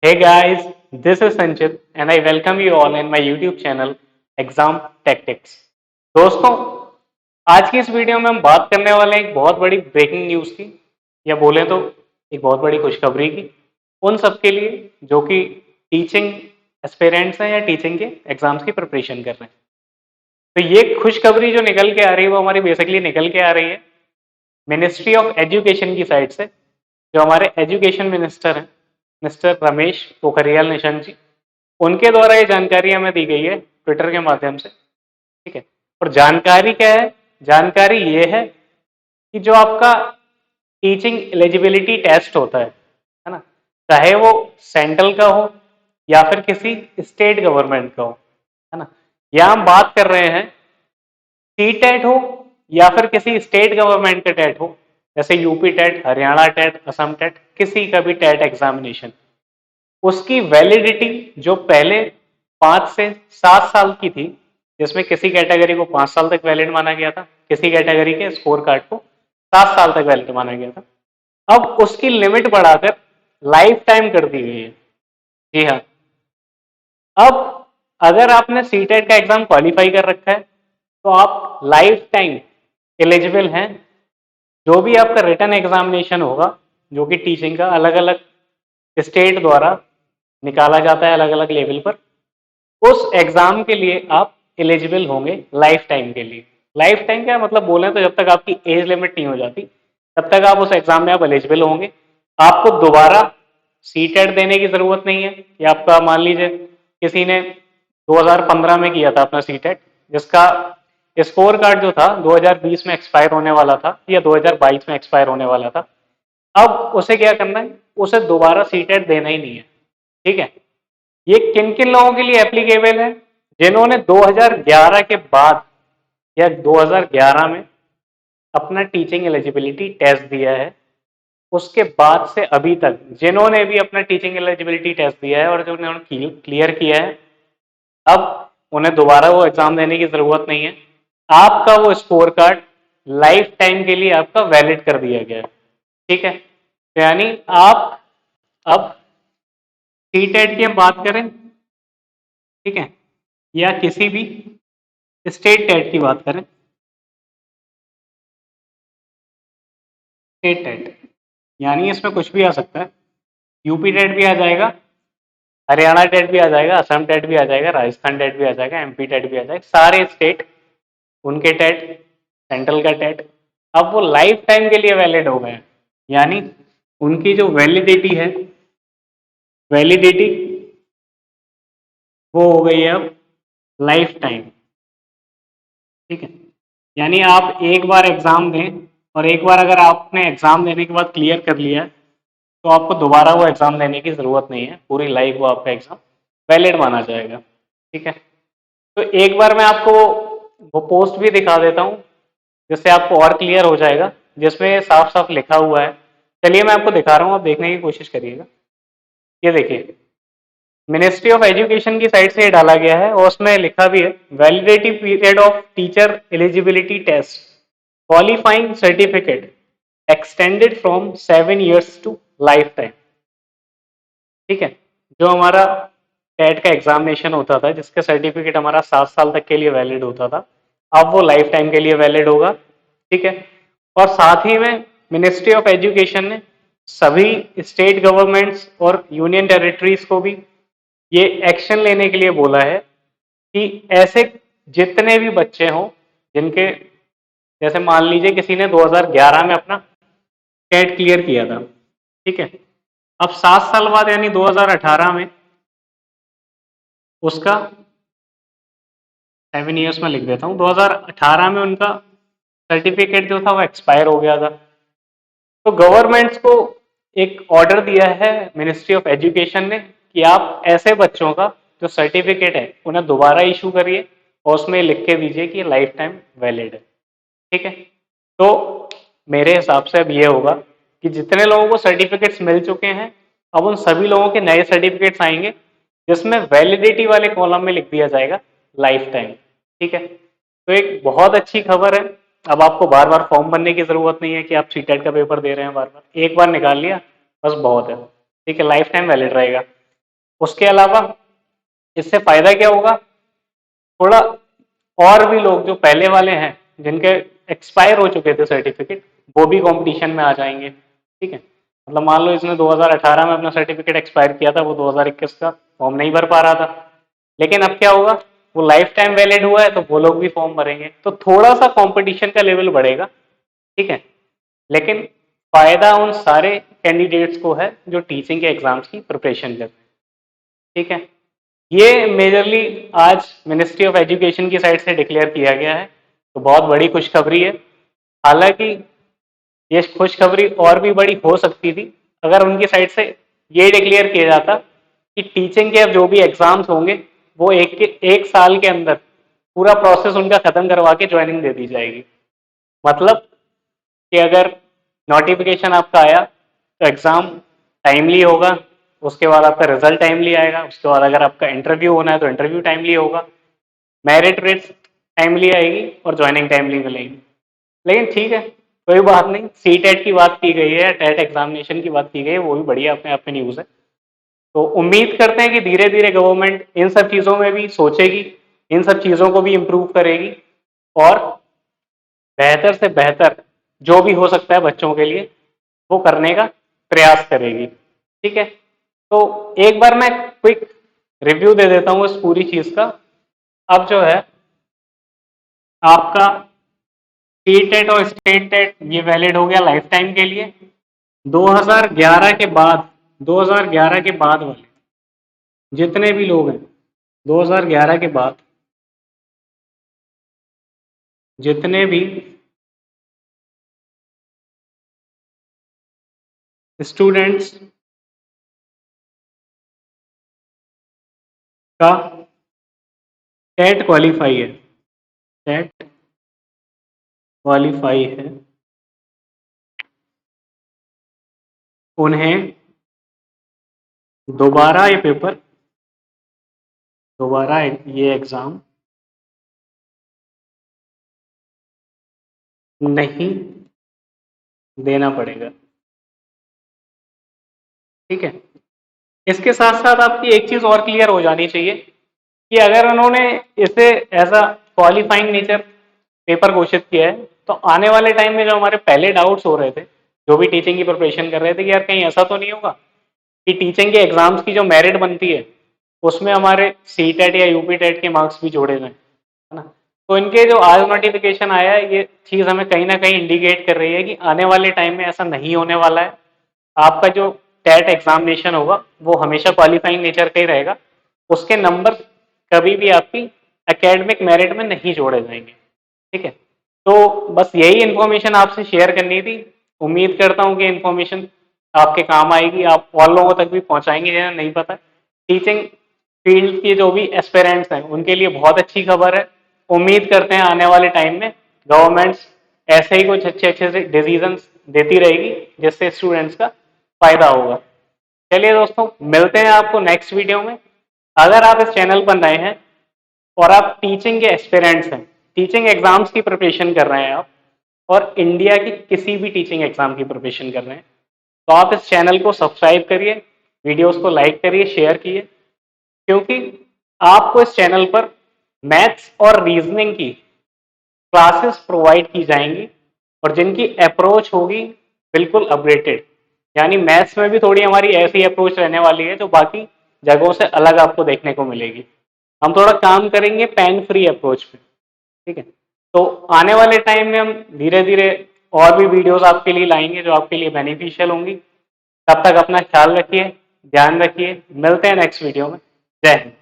Hey guys, this is Sanchit and I welcome you all in my YouTube channel Exam Tactics। दोस्तों, आज की इस video में हम बात करने वाले हैं एक बहुत बड़ी ब्रेकिंग न्यूज़ की, या बोले तो एक बहुत बड़ी खुशखबरी की, उन सब के लिए जो कि टीचिंग एस्पिरेंट्स हैं या टीचिंग के एग्जाम्स की प्रिपरेशन कर रहे हैं। तो ये खुशखबरी जो निकल के आ रही है वो हमारी बेसिकली निकल के आ रही है मिनिस्ट्री ऑफ एजुकेशन की साइड से। जो हमारे एजुकेशन मिनिस्टर हैं मिस्टर रमेश पोखरियाल निशंक जी, उनके द्वारा ये जानकारी हमें दी गई है ट्विटर के माध्यम से। ठीक है, और जानकारी क्या है? जानकारी ये है कि जो आपका टीचिंग एलिजिबिलिटी टेस्ट होता है ना, चाहे वो सेंट्रल का हो या फिर किसी स्टेट गवर्नमेंट का हो, है ना, या हम बात कर रहे हैं सी टेट हो या फिर किसी स्टेट गवर्नमेंट का टेट हो, जैसे UP TET, Haryana TET, Assam TET, किसी का भी टेट एग्जामिनेशन, उसकी वैलिडिटी जो पहले 5 से 7 साल की थी, जिसमें किसी कैटेगरी को 5 साल तक वैलिड माना गया था, किसी कैटेगरी के स्कोर कार्ड को 7 साल तक वैलिड माना गया था, अब उसकी लिमिट बढ़ाकर लाइफ टाइम कर दी गई है। जी हाँ, अब अगर आपने सी टेट का एग्जाम क्वालिफाई कर रखा है तो आप लाइफ टाइम एलिजिबल हैं। जो भी आपका रिटर्न एग्जामिनेशन होगा, जो कि टीचिंग का अलग अलग स्टेट द्वारा निकाला जाता है अलग अलग लेवल पर, उस एग्जाम के लिए आप एलिजिबल होंगे लाइफ टाइम के लिए। लाइफ टाइम क्या मतलब बोले तो जब तक आपकी एज लिमिट नहीं हो जाती तब तक आप उस एग्जाम में आप एलिजिबल होंगे। आपको दोबारा सी टेट देने की जरूरत नहीं है कि आपका मान लीजिए किसी ने 2015 में किया था अपना सी टेट, जिसका स्कोर कार्ड जो था 2020 में एक्सपायर होने वाला था या 2022 में एक्सपायर होने वाला था, अब उसे क्या करना है, उसे दोबारा सी टेट देना ही नहीं है। ठीक है, ये किन किन लोगों के लिए एप्लीकेबल है? जिन्होंने 2011 के बाद या 2011 में अपना टीचिंग एलिजिबिलिटी टेस्ट दिया है, उसके बाद से अभी तक जिन्होंने भी अपना टीचिंग एलिजिबिलिटी टेस्ट दिया है और जो उन्होंने क्लियर किया है, अब उन्हें दोबारा वो एग्जाम देने की जरूरत नहीं है। आपका वो स्कोर कार्ड लाइफ टाइम के लिए आपका वैलिड कर दिया गया है। ठीक है, तो यानी आप अब सी टेट की हम बात करें, ठीक है, या किसी भी स्टेट टेट की बात करें, स्टेट टेट यानी इसमें कुछ भी आ सकता है। यूपी टेट भी आ जाएगा, हरियाणा टेट भी आ जाएगा, असम टेट भी आ जाएगा, राजस्थान टेट भी आ जाएगा, एमपी टेट भी आ जाएगा, सारे स्टेट उनके टेट, सेंट्रल का टेट, अब वो लाइफ टाइम के लिए वैलिड हो गए हैं। यानी उनकी जो वैलिडिटी है, वैलिडिटी वो हो गई है अब लाइफ टाइम। ठीक है, यानी आप एक बार एग्जाम दें और एक बार अगर आपने एग्जाम देने के बाद क्लियर कर लिया है तो आपको दोबारा वो एग्जाम देने की जरूरत नहीं है, पूरी लाइफ वो आपका एग्जाम वैलिड माना जाएगा। ठीक है, तो एक बार मैं आपको वो पोस्ट भी दिखा देता हूँ जिससे आपको और क्लियर हो जाएगा, जिसमें साफ साफ लिखा हुआ है। चलिए मैं आपको दिखा रहा हूँ, आप देखने की कोशिश करिएगा। ये देखिए, मिनिस्ट्री ऑफ एजुकेशन की साइड से ये डाला गया है और उसमें लिखा भी है, validity period of teacher eligibility test qualifying certificate extended from 7 years to life time. ठीक है, जो हमारा टेट का एग्जामिनेशन होता था जिसका सर्टिफिकेट हमारा 7 साल तक के लिए वैलिड होता था, अब वो लाइफ टाइम के लिए वैलिड होगा। ठीक है, और साथ ही में मिनिस्ट्री ऑफ एजुकेशन ने सभी स्टेट गवर्नमेंट्स और यूनियन टेरिटरीज को भी ये एक्शन लेने के लिए बोला है कि ऐसे जितने भी बच्चे हों जिनके, जैसे मान लीजिए किसी ने 2011 में अपना टेट क्लियर किया था, ठीक है, अब 7 साल बाद यानी 2018 में उसका 7 years में लिख देता हूँ, 2018 में उनका सर्टिफिकेट जो था वो एक्सपायर हो गया था। तो गवर्नमेंट्स को एक ऑर्डर दिया है मिनिस्ट्री ऑफ एजुकेशन ने कि आप ऐसे बच्चों का जो सर्टिफिकेट है उन्हें दोबारा इशू करिए और उसमें लिख के दीजिए कि लाइफ टाइम वैलिड है। ठीक है, तो मेरे हिसाब से अब ये होगा कि जितने लोगों को सर्टिफिकेट्स मिल चुके हैं, अब उन सभी लोगों के नए सर्टिफिकेट्स आएंगे जिसमें वैलिडिटी वाले कॉलम में लिख दिया जाएगा लाइफ टाइम। ठीक है, तो एक बहुत अच्छी खबर है। अब आपको बार बार फॉर्म भरने की जरूरत नहीं है कि आप सीटेट का पेपर दे रहे हैं बार बार, एक बार निकाल लिया बस बहुत है। ठीक है, लाइफ टाइम वैलिड रहेगा। उसके अलावा इससे फायदा क्या होगा, थोड़ा और भी लोग जो पहले वाले हैं जिनके एक्सपायर हो चुके थे सर्टिफिकेट, वो भी कंपटीशन में आ जाएंगे। ठीक है, मतलब मान लो इसने 2018 में अपना सर्टिफिकेट एक्सपायर किया था, वो 2021 का फॉर्म नहीं भर पा रहा था, लेकिन अब क्या होगा, वो लाइफ टाइम वैलिड हुआ है तो वो लोग भी फॉर्म भरेंगे, तो थोड़ा सा कंपटीशन का लेवल बढ़ेगा। ठीक है, लेकिन फायदा उन सारे कैंडिडेट्स को है जो टीचिंग के एग्जाम्स की प्रिपरेशन कर रहे हैं। ठीक है, ये मेजरली आज मिनिस्ट्री ऑफ एजुकेशन की साइड से डिक्लेयर किया गया है, तो बहुत बड़ी खुशखबरी है। हालांकि ये खुशखबरी और भी बड़ी हो सकती थी अगर उनकी साइड से ये डिक्लेयर किया जाता कि टीचिंग के अब जो भी एग्जाम्स होंगे वो एक साल के अंदर पूरा प्रोसेस उनका खत्म करवा के ज्वाइनिंग दे दी जाएगी। मतलब कि अगर नोटिफिकेशन आपका आया तो एग्जाम टाइमली होगा, उसके बाद आपका रिजल्ट टाइमली आएगा, उसके बाद अगर आपका इंटरव्यू होना है तो इंटरव्यू टाइमली होगा, मेरिट रेट्स टाइमली आएगी और ज्वाइनिंग टाइमली मिलेगी। लेकिन ठीक है, कोई बात नहीं, सी टेट की बात की गई है, टेट एग्जामिनेशन की बात की गई है, वो भी बढ़िया अपने आप में न्यूज़ है। तो उम्मीद करते हैं कि धीरे धीरे गवर्नमेंट इन सब चीज़ों में भी सोचेगी, इन सब चीज़ों को भी इम्प्रूव करेगी और बेहतर से बेहतर जो भी हो सकता है बच्चों के लिए वो करने का प्रयास करेगी। ठीक है, तो एक बार मैं क्विक रिव्यू दे देता हूँ इस पूरी चीज का। अब जो है आपका सी टेट और स्टेट टेट ये वैलिड हो गया लाइफ टाइम के लिए। 2011 के बाद 2011 के बाद वाले जितने भी लोग हैं, 2011 के बाद जितने भी स्टूडेंट्स का टेट क्वालिफाई है, टेट क्वालिफाई है, उन्हें दोबारा ये पेपर, दोबारा ये एग्जाम नहीं देना पड़ेगा। ठीक है, इसके साथ साथ आपकी एक चीज और क्लियर हो जानी चाहिए कि अगर उन्होंने इसे as a qualifying nature paper घोषित किया है तो आने वाले टाइम में जो हमारे पहले डाउट्स हो रहे थे, जो भी टीचिंग की प्रिपरेशन कर रहे थे कि यार कहीं ऐसा तो नहीं होगा कि टीचिंग के एग्जाम्स की जो मेरिट बनती है उसमें हमारे सी टेट या यूपी टेट के मार्क्स भी जोड़े जाए, है ना। तो इनके जो आज नोटिफिकेशन आया है ये चीज हमें कहीं ना कहीं इंडिकेट कर रही है कि आने वाले टाइम में ऐसा नहीं होने वाला है। आपका जो टेट एग्जामिनेशन होगा वो हमेशा क्वालिफाइंग नेचर का ही रहेगा, उसके नंबर कभी भी आपकी एकेडमिक मेरिट में नहीं जोड़े जाएंगे। ठीक है, तो बस यही इन्फॉर्मेशन आपसे शेयर करनी थी। उम्मीद करता हूँ कि इन्फॉर्मेशन आपके काम आएगी, आप और लोगों तक भी पहुंचाएंगे जिन्हें नहीं पता। टीचिंग फील्ड के जो भी एस्पिरेंट्स हैं उनके लिए बहुत अच्छी खबर है। उम्मीद करते हैं आने वाले टाइम में गवर्नमेंट्स ऐसे ही कुछ अच्छे अच्छे से डिसीजन देती रहेगी जिससे स्टूडेंट्स का फायदा होगा। चलिए दोस्तों, मिलते हैं आपको नेक्स्ट वीडियो में। अगर आप इस चैनल पर नए हैं और आप टीचिंग के एस्पिरेंट्स हैं, टीचिंग एग्जाम्स की प्रिपरेशन कर रहे हैं आप, और इंडिया की किसी भी टीचिंग एग्जाम की प्रिपरेशन कर रहे हैं, तो आप इस चैनल को सब्सक्राइब करिए, वीडियोस को लाइक करिए, शेयर कीजिए, क्योंकि आपको इस चैनल पर मैथ्स और रीजनिंग की क्लासेस प्रोवाइड की जाएंगी और जिनकी अप्रोच होगी बिल्कुल अपडेटेड। यानी मैथ्स में भी थोड़ी हमारी ऐसी अप्रोच रहने वाली है जो बाकी जगहों से अलग आपको देखने को मिलेगी। हम थोड़ा काम करेंगे पेन फ्री अप्रोच पे। ठीक है, तो आने वाले टाइम में हम धीरे धीरे और भी वीडियोस आपके लिए लाएंगे जो आपके लिए बेनिफिशियल होंगी। तब तक अपना ख्याल रखिए, ध्यान रखिए, मिलते हैं नेक्स्ट वीडियो में। जय हिंद।